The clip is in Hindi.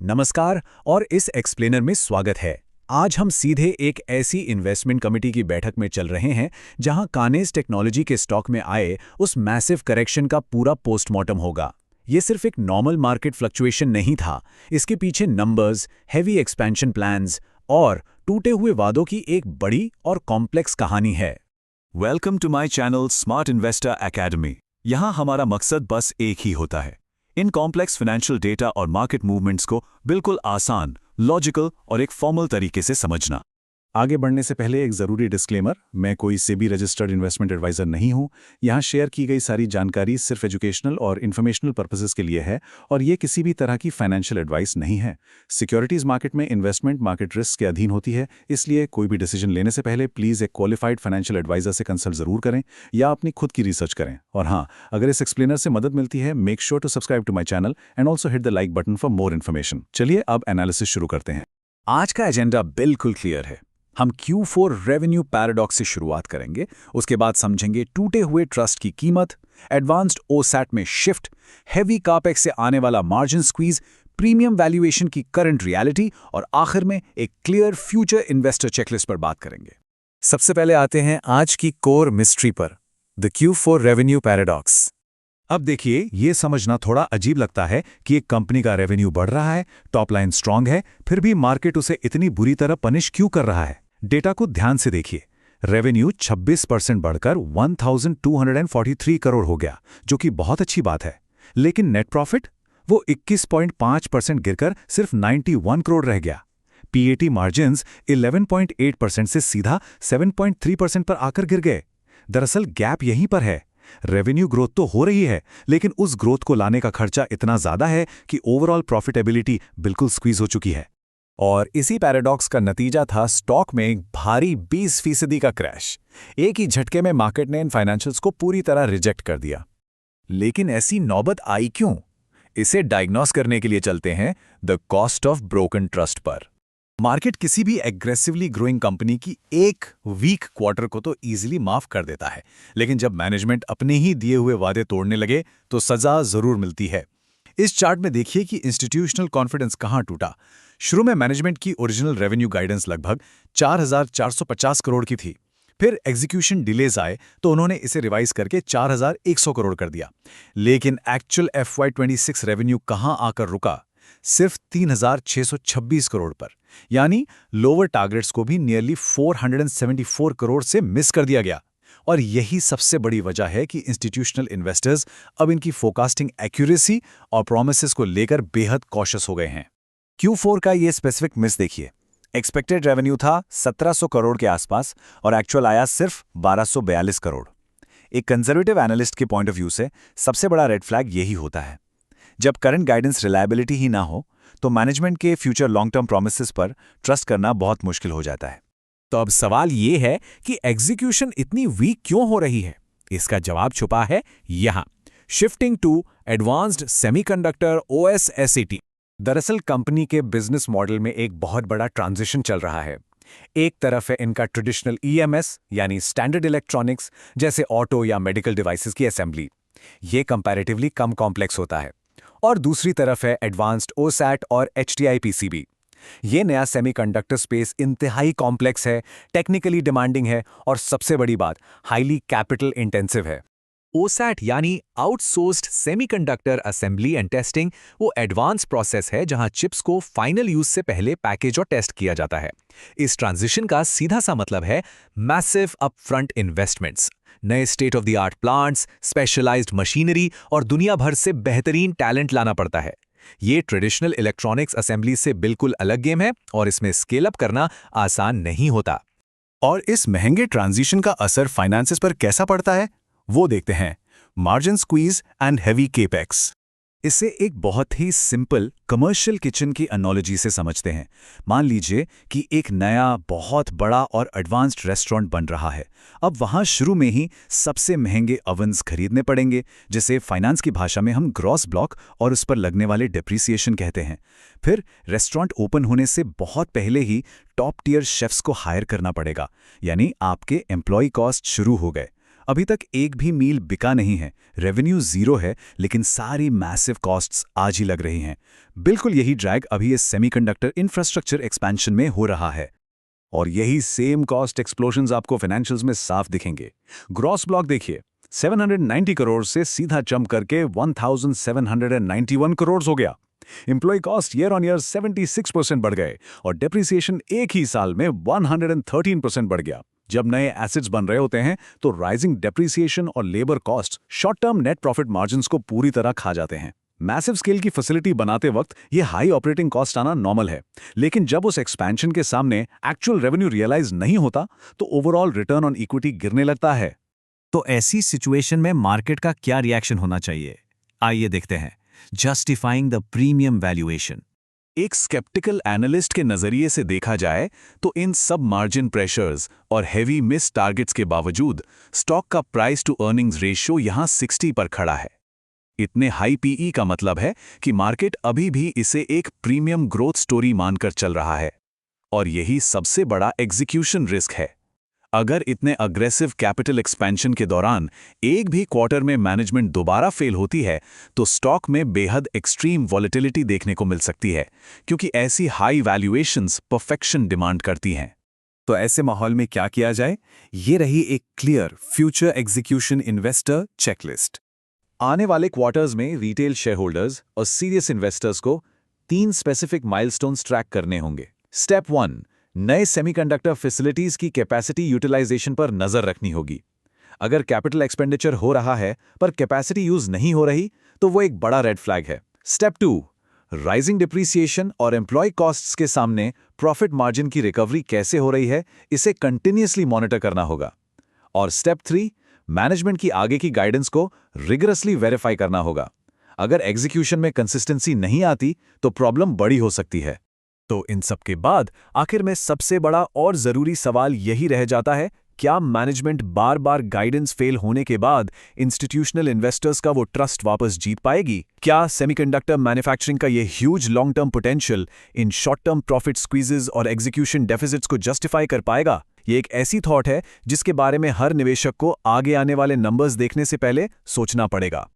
नमस्कार और इस एक्सप्लेनर में स्वागत है। आज हम सीधे एक ऐसी इन्वेस्टमेंट कमेटी की बैठक में चल रहे हैं जहां कानेस टेक्नोलॉजी के स्टॉक में आए उस मैसिव करेक्शन का पूरा पोस्टमार्टम होगा। ये सिर्फ एक नॉर्मल मार्केट फ्लक्चुएशन नहीं था, इसके पीछे नंबर्स, हेवी एक्सपेंशन प्लान्स और टूटे हुए वादों की एक बड़ी और कॉम्प्लेक्स कहानी है। Welcome to my channel Smart Investor Academy. यहाँ हमारा मकसद बस एक ही होता है, इन कॉम्प्लेक्स फाइनेंशियल डेटा और मार्केट मूवमेंट्स को बिल्कुल आसान, लॉजिकल और एक फॉर्मल तरीके से समझना। आगे बढ़ने से पहले एक ज़रूरी डिस्क्लेमर, मैं कोई सेबी रजिस्टर्ड इन्वेस्टमेंट एडवाइज़र नहीं हूं। यहाँ शेयर की गई सारी जानकारी सिर्फ एजुकेशनल और इन्फॉर्मेशनल पर्पसेस के लिए है और ये किसी भी तरह की फाइनेंशियल एडवाइस नहीं है। सिक्योरिटीज़ मार्केट में इन्वेस्टमेंट मार्केट रिस्क के अधीन होती है, इसलिए कोई भी डिसीजन लेने से पहले प्लीज़ एक क्वालिफाइड फाइनेंशियल एडवाइज़र से कंसल्ट ज़रूर करें या अपनी खुद की रिसर्च करें। और हाँ, अगर इस एक्सप्लेनर से मदद मिलती है, make sure to subscribe to my channel and also hit the like button for more information. चलिए अब एनालिसिस शुरू करते हैं। आज का एजेंडा बिल्कुल क्लियर है। हम Q4 रेवेन्यू पैराडॉक्स से शुरुआत करेंगे, उसके बाद समझेंगे टूटे हुए ट्रस्ट की कीमत, एडवांस्ड ओसैट में शिफ्ट, हेवी कापेक्स से आने वाला मार्जिन स्क्वीज, प्रीमियम वैल्यूएशन की करंट रियलिटी और आखिर में एक क्लियर फ्यूचर इन्वेस्टर चेकलिस्ट पर बात करेंगे। सबसे पहले आते हैं आज की कोर मिस्ट्री पर, द Q4 रेवेन्यू पैराडॉक्स। अब देखिए, ये समझना थोड़ा अजीब लगता है कि एक कंपनी का रेवेन्यू बढ़ रहा है, टॉप लाइन स्ट्रांग है, फिर भी मार्केट उसे इतनी बुरी तरह पनिश क्यों कर रहा है। डेटा को ध्यान से देखिए। रेवेन्यू 26% बढ़कर 1243 करोड़ हो गया, जो कि बहुत अच्छी बात है। लेकिन नेट प्रॉफिट वो 21.5% गिरकर सिर्फ 91 करोड़ रह गया। पीएटी मार्जिन्स 11.8% से सीधा 7.3% पर आकर गिर गए। दरअसल गैप यहीं पर है। रेवेन्यू ग्रोथ तो हो रही है, लेकिन उस ग्रोथ को लाने का खर्चा इतना ज्यादा है कि ओवरऑल प्रॉफिटेबिलिटी बिल्कुल स्क्वीज हो चुकी है। और इसी पैराडॉक्स का नतीजा था स्टॉक में एक भारी 20% का क्रैश। एक ही झटके में मार्केट ने इन फाइनेंशियल्स को पूरी तरह रिजेक्ट कर दिया। लेकिन ऐसी नौबत आई क्यों? इसे डायग्नोस करने के लिए चलते हैं the cost of broken trust पर। मार्केट किसी भी एग्रेसिवली ग्रोइंग कंपनी की एक वीक क्वार्टर को तो इजीली माफ कर देता है, लेकिन जब मैनेजमेंट अपने ही दिए हुए वादे तोड़ने लगे तो सजा जरूर मिलती है। इस चार्ट में देखिए कि इंस्टीट्यूशनल कॉन्फिडेंस कहां टूटा। शुरू में मैनेजमेंट की ओरिजिनल रेवेन्यू गाइडेंस लगभग 4,450 करोड़ की थी। फिर एग्जीक्यूशन डिलेज आए तो उन्होंने इसे रिवाइज करके 4,100 करोड़ कर दिया। लेकिन एक्चुअल FY26 रेवेन्यू कहां आकर रुका? सिर्फ 3,626 करोड़ पर, यानी लोअर टारगेट्स को भी नियरली 474 करोड़ से मिस कर दिया गया। और यही सबसे बड़ी वजह है कि इंस्टीट्यूशनल इन्वेस्टर्स अब इनकी फोरकास्टिंग एक्यूरेसी और प्रॉमिसेस को लेकर बेहद कॉशियस हो गए हैं। Q4 का ये स्पेसिफिक मिस देखिए। एक्सपेक्टेड रेवेन्यू था 1,700 करोड़ के आसपास और एक्चुअल आया सिर्फ 1,242 करोड़। एक कंजर्वेटिव एनालिस्ट के पॉइंट ऑफ व्यू से सबसे बड़ा रेड फ्लैग यही होता है। जब करंट गाइडेंस रिलायबिलिटी ही ना हो तो मैनेजमेंट के फ्यूचर लॉन्ग टर्म प्रॉमिसेस पर ट्रस्ट करना बहुत मुश्किल हो जाता है। तो अब सवाल ये है कि एग्जीक्यूशन इतनी वीक क्यों हो रही है? इसका जवाब छुपा है यहां, shifting to advanced semiconductor OSAT। दरअसल कंपनी के बिजनेस मॉडल में एक बहुत बड़ा ट्रांजिशन चल रहा है। एक तरफ है इनका ट्रेडिशनल EMS यानी स्टैंडर्ड इलेक्ट्रॉनिक्स, जैसे ऑटो या मेडिकल डिवाइसेस की असेंबली। ये कंपैरेटिवली कम कॉम्प्लेक्स होता है। और दूसरी तरफ है एडवांस्ड OSAT और HDI PCB। ये नया सेमीकंडक्टर स्पेस इंतहाई कॉम्प्लेक्स है, टेक्निकली डिमांडिंग है और सबसे बड़ी बात, हाईली कैपिटल इंटेंसिव है। OSAT यानी outsourced semiconductor assembly and testing वो एडवांस प्रोसेस है जहां चिप्स को फाइनल यूज से पहले पैकेज और टेस्ट किया जाता है। इस ट्रांजिशन का सीधा सा मतलब है मैसिव अपफ्रंट इन्वेस्टमेंट्स, नए state of the art plants, specialised machinery और दुनिया भर से बेहतरीन टैलेंट लाना पड़ता है। ये ट्रेडिशनल इलेक्ट्रॉनिक्स असेंबली से बिल्कुल अलग गेम है और इसमें स्केल अप करना आसान नहीं होता। और इस महंगे ट्रांजिशन का असर फाइनेंसेस पर कैसा पड़ता है, वो देखते हैं। Margin squeeze and heavy capex. इसे एक बहुत ही सिंपल कमर्शियल किचन की एनालॉजी से समझते हैं। मान लीजिए कि एक नया बहुत बड़ा और एडवांस्ड रेस्टोरेंट बन रहा है। अब वहाँ शुरू में ही सबसे महंगे ओवन्स खरीदने पड़ेंगे, जिसे फाइनेंस की भाषा में हम ग्रॉस ब्लॉक और उस पर लगने वाले डिप्रिसिएशन कहते हैं। फिर रेस्टोरेंट ओपन होने से बहुत पहले ही टॉप टियर शेफ्स को हायर करना पड़ेगा, यानी आपके एम्प्लॉय कॉस्ट शुरू हो गए। अभी तक एक भी मील बिका नहीं है, रेवेन्यू जीरो है, लेकिन सारी मैसिव कॉस्ट्स आज ही लग रही हैं। बिल्कुल यही ड्रैग अभी इस सेमीकंडक्टर इंफ्रास्ट्रक्चर एक्सपेंशन में हो रहा है। और यही सेम कॉस्ट एक्सप्लोजन्स आपको फाइनेंशियल्स में साफ दिखेंगे। ग्रॉस ब्लॉक देखिए, 790 करोड़ से सीधा जंप करके 1791 करोड़ हो गया। Employee cost year on year 76% बढ़ गए और डेप्रिसिएशन एक ही साल में 113% बढ़ गया। जब नए एसेट्स बन रहे होते हैं तो राइजिंग डेप्रिसिएशन और labour cost short term net profit margins को पूरी तरह खा जाते हैं। मैसिव स्केल की फैसिलिटी बनाते वक्त ये हाई ऑपरेटिंग कॉस्ट आना नॉर्मल है, लेकिन जब उस एक्सपेंशन के सामने एक्चुअल रेवेन्यू रियलाइज नहीं होता तो ओवरऑल रिटर्न ऑन इक्विटी गिरने लगता है। तो ऐसी सिचुएशन में मार्केट का क्या रिएक्शन होना चाहिए? आइए देखते हैं। Justifying the premium valuation. एक स्केप्टिकल एनालिस्ट के नजरिए से देखा जाए तो इन सब मार्जिन प्रेशर्स और हेवी मिस टारगेट्स के बावजूद स्टॉक का प्राइस टू अर्निंग्स रेशियो यहां 60 पर खड़ा है। इतने हाई पीई का मतलब है कि मार्केट अभी भी इसे एक प्रीमियम ग्रोथ स्टोरी मानकर चल रहा है। और यही सबसे बड़ा एग्जीक्यूशन रिस्क है। अगर इतने अग्रेसिव कैपिटल एक्सपेंशन के दौरान एक भी क्वार्टर में मैनेजमेंट दोबारा फेल होती है तो स्टॉक में बेहद एक्सट्रीम वॉलेटिलिटी देखने को मिल सकती है, क्योंकि ऐसी हाई वैल्यूएशंस परफेक्शन डिमांड करती हैं। तो ऐसे माहौल में क्या किया जाए? ये रही एक clear future execution investor checklist. आने वाले क्वार्टर्स में रिटेल शेयरहोल्डर्स और सीरियस इन्वेस्टर्स को 3 स्पेसिफिक माइलस्टोन्स ट्रैक करने होंगे। स्टेप 1, नए सेमीकंडक्टर फैसिलिटीज की कैपेसिटी यूटिलाइजेशन पर नजर रखनी होगी। अगर कैपिटल एक्सपेंडिचर हो रहा है पर कैपेसिटी यूज नहीं हो रही तो वो एक बड़ा रेड फ्लैग है। स्टेप 2, राइजिंग डिप्रिसिएशन और एम्प्लॉय कॉस्ट्स के सामने प्रॉफिट मार्जिन की रिकवरी कैसे हो रही है, इसे कंटिन्यूअसली मॉनिटर करना होगा। और स्टेप 3, मैनेजमेंट की आगे की गाइडेंस को रिगरसली वेरीफाई करना होगा। अगर एग्जीक्यूशन में कंसिस्टेंसी नहीं आती तो प्रॉब्लम बड़ी हो सकती है। तो इन सब के बाद आखिर में सबसे बड़ा और जरूरी सवाल यही रह जाता है, क्या मैनेजमेंट बार बार गाइडेंस फेल होने के बाद इंस्टीट्यूशनल इन्वेस्टर्स का वो ट्रस्ट वापस जीत पाएगी? क्या सेमीकंडक्टर मैन्युफैक्चरिंग का ये huge long term potential in short term profit squeezes और एग्जीक्यूशन डेफिसिट्स को जस्टिफाई कर पाएगा? ये एक ऐसी थॉट है जिसके बारे में हर निवेशक को आगे आने वाले नंबर्स देखने से पहले सोचना पड़ेगा।